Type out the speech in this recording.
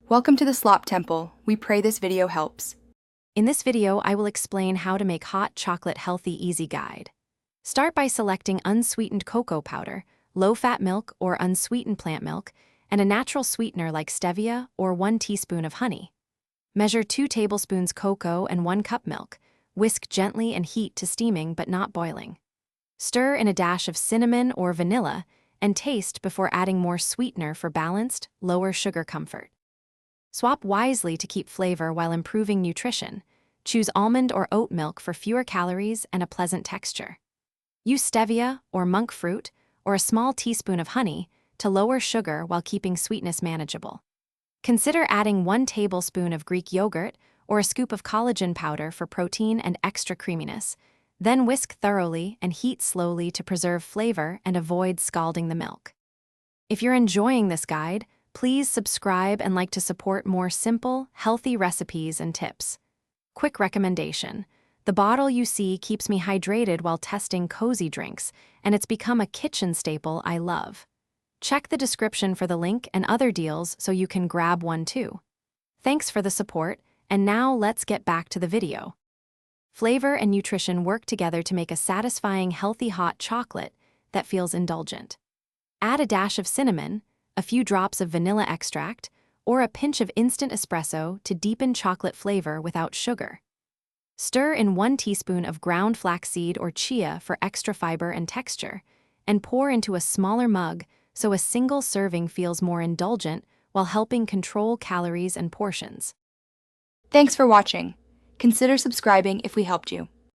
Welcome to the Slop Temple. We pray this video helps. In this video, I will explain how to make hot chocolate healthy easy guide. Start by selecting unsweetened cocoa powder, low-fat milk or unsweetened plant milk, and a natural sweetener like stevia or 1 teaspoon of honey. Measure 2 tablespoons cocoa and 1 cup milk. Whisk gently and heat to steaming but not boiling. Stir in a dash of cinnamon or vanilla and taste before adding more sweetener for balanced, lower sugar comfort. Swap wisely to keep flavor while improving nutrition. Choose almond or oat milk for fewer calories and a pleasant texture. Use stevia or monk fruit or a small teaspoon of honey to lower sugar while keeping sweetness manageable. Consider adding 1 tablespoon of Greek yogurt or a scoop of collagen powder for protein and extra creaminess. Then whisk thoroughly and heat slowly to preserve flavor and avoid scalding the milk. If you're enjoying this guide, please subscribe and like to support more simple, healthy recipes and tips. Quick recommendation: the bottle you see keeps me hydrated while testing cozy drinks, and it's become a kitchen staple I love. Check the description for the link and other deals so you can grab one too. Thanks for the support, and now let's get back to the video. Flavor and nutrition work together to make a satisfying, healthy hot chocolate that feels indulgent. Add a dash of cinnamon, a few drops of vanilla extract, or a pinch of instant espresso to deepen chocolate flavor without sugar. Stir in 1 teaspoon of ground flaxseed or chia for extra fiber and texture, and pour into a smaller mug so a single serving feels more indulgent while helping control calories and portions. Thanks for watching. Consider subscribing if we helped you.